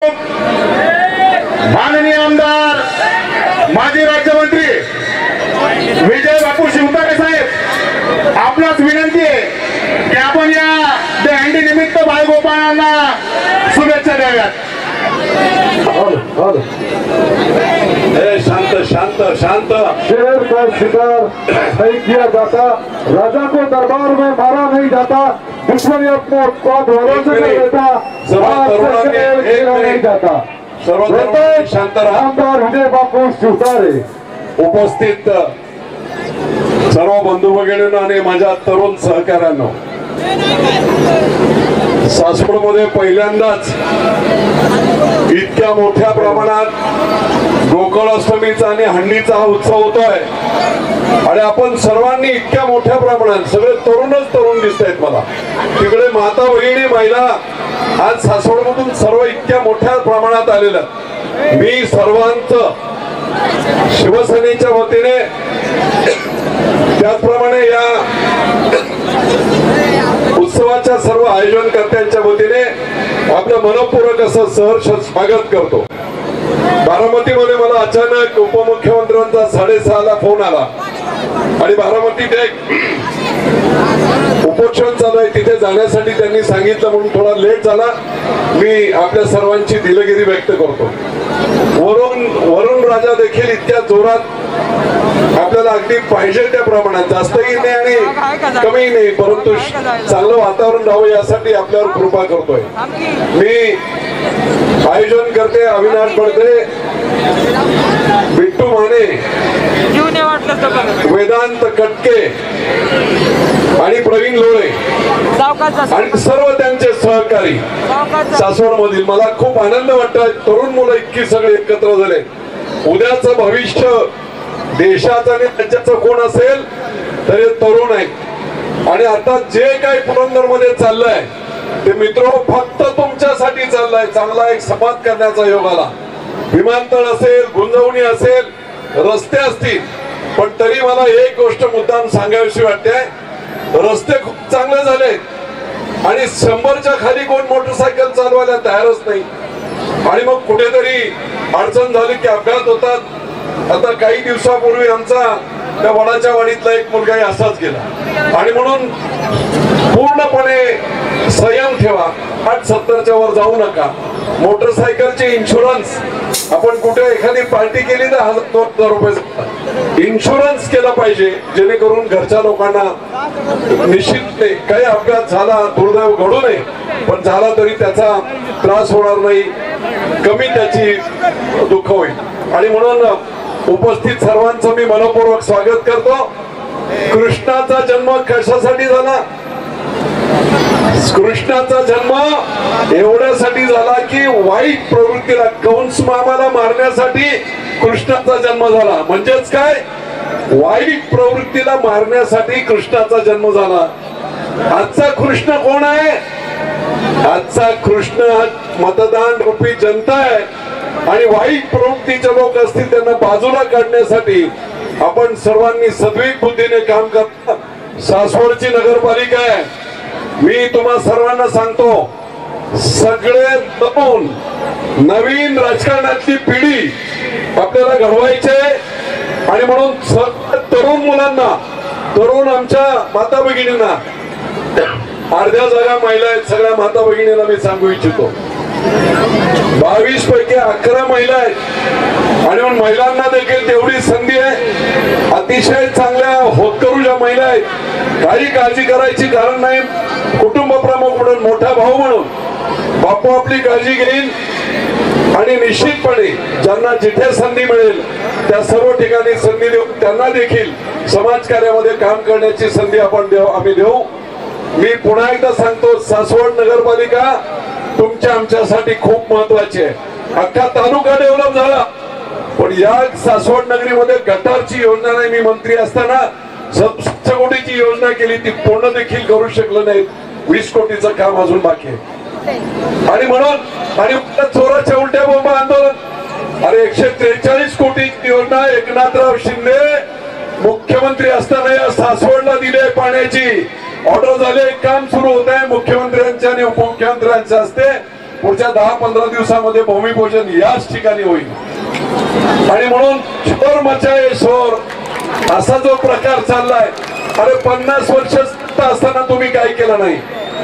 प्रमुख माननीय आमदार माजी राज्यमंत्री विजय बापू शिवतारे साहेब, आपणास विनंती आहे की आपण या दहीहंडी निमित्त बाळगोपाळांना शुभेच्छा द्याव्यात। शांत शांत शांत। शेर का शिकार नहीं किया जाता, राजा को दरबार में मारा नहीं जाता, दुश्मन अपने उत्पाद भरोसे कर देता, नहीं जाता। शांत रहा। आमदार विजय बापू शिवतारे, उपस्थित सर्व बंधू भगिनींनो आणि माझ्या तरुण सहकाऱ्यांनो, सासवडमध्ये पहिल्यांदाच इतक्या मोठ्या प्रमाणात गोकुळाष्टमीचा आणि हंडीचा हा उत्सव होतोय आणि आपण सर्वांनी इतक्या मोठ्या प्रमाणात सगळे तरुणच तरुण दिसत आहेत। मला तिकडे माता भगिनी महिला आज सासवडमधून सर्व इतक्या मोठ्या प्रमाणात आलेल्या, मी सर्वांचं शिवसेनेच्या वतीने त्याचप्रमाणे या उत्सवाच्या सर्व आयोजनकर्त्यांच्या वतीने आपलं मनपूर्वक असं सहर्ष स्वागत करतो। बारामतीमध्ये मला अचानक उपमुख्यमंत्र्यांचा 6:30ला फोन आला आणि बारामतीत एक उपोषण चालू आहे, तिथे जाण्यासाठी त्यांनी सांगितलं म्हणून थोडा लेट झाला। मी आपल्या सर्वांची दिलगिरी व्यक्त करतो। वरुण राजा देखील इतक्या जोरात आपल्याला अगदी पाहिजे त्या प्रमाणात, जास्तही नाही आणि कमीही नाही, परंतु चांगलं वातावरण राहावं यासाठी आपल्यावर कृपा करतोय। मी आयोजन करते अविनाश बडदे, बिट्टू माने, वेदांत कटके आणि प्रवीण लोळे आणि सर्व त्यांचे सहकारी सासवड मधील, मला खूप आनंद वाटतोय। तरुण मुलं इतकी सगळे एकत्र झाले। उद्याचं भविष्य देशाचं आणि राज्याचं कोण असेल तर हे तरुण आहे आणि आता जे काही पुरंदर मध्ये चाललंय ते मित्र फक्त तुमच्यासाठी चाललंय। चांगला एक समाज करण्याचा योग आला। विमानतळ असेल, गुंजवणी असेल, रस्ते असतील, पण तरी मला एक गोष्ट मुद्दाम सांगावीशी वाटते, रस्ते खूप चांगले झाले आणि 100च्या खाली कोण मोटरसायकल चालवायला तयारच नाही आणि मग कुठेतरी अडचण झाली की अपघात होतात। आता काही दिवसापूर्वी आमचा त्या वडाच्या वाडीतला एक मुलगाही असाच गेला आणि म्हणून पूर्णपणे संयम ठेवा। 60-70च्या वर जाऊ नका। मोटरसायकलचे इन्शुरन्स, आपण कुठे एखादी पार्टी केली तर 1,000-2,000 रुपये इन्शुरन्स केला पाहिजे, जेणेकरून घरच्या लोकांना निश्चित काही अपघात झाला, दुर्दैव घडू नये, पण झाला तरी त्याचा त्रास होणार नाही, कमी त्याची दुःख होईल। आणि म्हणून उपस्थित सर्वांचं मी मनपूर्वक स्वागत करतो। कृष्णाचा जन्म कशासाठी झाला? कृष्णाचा जन्म एवढ्यासाठी झाला की वाईट प्रवृत्तीला, कंस मामाला मारण्यासाठी कृष्णाचा जन्म झाला। म्हणजेच काय? वाईट प्रवृत्तीला मारण्यासाठी कृष्णाचा जन्म झाला। आजचा कृष्ण कोण आहे? आजचा कृष्ण मतदान रूपी जनता आहे आणि वाईट प्रवृत्तीचे लोक असतील त्यांना बाजूला काढण्यासाठी आपण सर्वांनी सद्विक बुद्धीने काम करतो। सासवडची नगरपालिका आहे, मी तुम्हा सर्वांना सांगतो, सगळे तरुण नवीन राजकारणातली पिढी आपल्याला घडवायचे आणि म्हणून तरुण मुलांना, तरुण आमच्या माता भगिनींना, अर्ध्या जागा महिला आहेत, सगळ्या माता भगिनींना मी सांगू इच्छितो 22 पैकी 11 महिला आहेत आणि म्हणून महिलांना देखील तेवढी संधी आहे। अतिशय चांगल्या होतकरूच्या महिला आहेत, काही काळजी करायची कारण नाही। कुटुंब प्रमुख म्हणून, मोठा भाऊ म्हणून बापू आपली काळजी घेईल आणि निश्चितपणे ज्यांना जिथे संधी मिळेल त्या सर्व ठिकाणी संधी देऊ, त्यांना देखील समाजकार्यामध्ये काम करण्याची संधी आम्ही देऊ। मी पुन्हा एकदा सांगतो, सासवड नगरपालिका तुमच्या आमच्यासाठी खूप महत्वाची आहे। अख्खा तालुका डेव्हलप झाला, पण या सासवड नगरीमध्ये गटारची योजना नाही। मी मंत्री असताना 7 कोटीची योजना केली, ती पूर्ण देखील करू शकलो नाही। 20 कोटीचं काम अजून बाकी आहे आणि म्हणून आणि चोराच्या उलट्या बोंबा आंदोलन, अरे 143 कोटीची योजना एकनाथराव शिंदे मुख्यमंत्री असताना या सासवडला दिले, पाण्याची ऑर्डर झाले, काम सुरू होत आहे मुख्यमंत्र्यांच्या आणि उपमुख्यमंत्र्यांच्या हस्ते। पुढच्या 10-15 दिवसामध्ये भूमिपूजन याच ठिकाणी होईल. आणि म्हणून शोर मचाये शोर असा जो प्रकार चाललाय, अरे 50 वर्ष सत्ता असताना तुम्ही काय केलं नाही.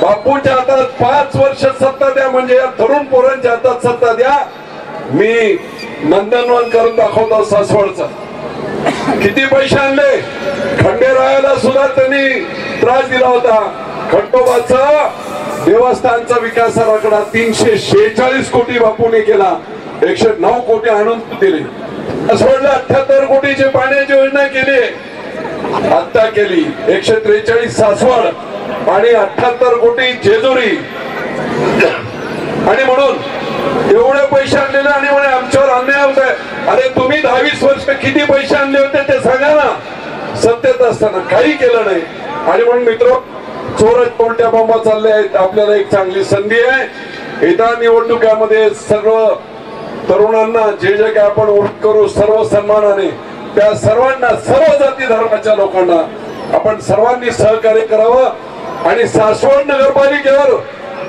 बापूंच्या हातात 5 वर्ष सत्ता द्या, म्हणजे या तरुण पोरांच्या हातात सत्ता द्या. मी नंदनवन करून दाखवतो सासवडचा. किती पैसे आणले, खंडेरायाला सुद्धा त्यांनी त्रास दिला होता. खंडोबाचा देवस्थानचा विकास आराखडा 346 कोटी बापूने केला, 109 कोटी आणून दिले. सासवडला 78 कोटीची पाण्याची योजना केली, आता केली. 143 सासवड आणि 78 कोटी जेजुरी. आणि म्हणून एवढे पैसे आणलेले आणि म्हणे आमच्यावर अन्याय होत आहे. अरे तुम्ही 10-20 वर्ष किती पैसे आणले होते ते सांगा ना. सत्तेत असताना काही केलं नाही. आणि म्हणून मित्र, चोरच उलट्या बॉम्बा चालले आहेत. आपल्याला एक चांगली संधी आहे. येत्या निवडणुकीमध्ये सर्व तरुणांना जे जे काय आपण वोट करू सर्व सन्मानाने, त्या सर्वांना, सर्व जाती धर्माच्या लोकांना आपण सर्वांनी सहकार्य करावं. आणि सासवड नगरपालिकेवर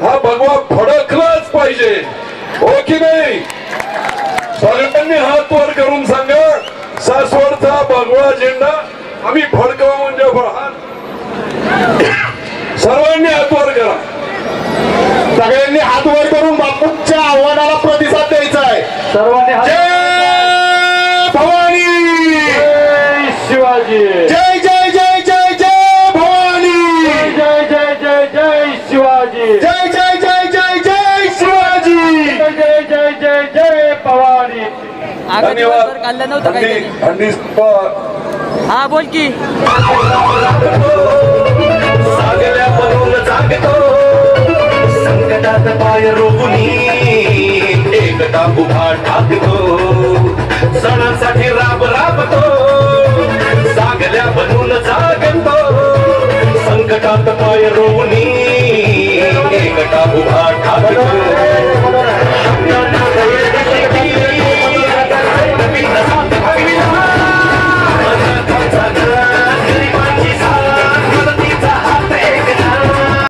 हा भगवा फडकलाच पाहिजे, हो की नाही. सगळ्यांनी हात वर करून सांगा, सासवडचा भगवा झेंडा आम्ही फडकावू. म्हणजे सर्वांनी हात वर करा. सगळ्यांनी हात वर करून बापूंच्या आव्हानाला प्रतिसाद द्यायचा आहे. सर्वांनी जय भवानी, जय शिवाजी, जय जय जय जय जय भवानी, जय जय जय जय शिवाजी, जय जय जय जय जय शिवाजी, जय जय जय जय भवानी. धन्यवाद. काढलं नव्हतं काही. हंडी हा बोल की. सागल्या परून जागतो, संकटात पाय रोखुनी एकटा उभा ठाकतो. सणांसाठी राब राबतो, सागल्या बनून जागतो. संकटात पाय रोवणी एकटा उभा ठाकतो.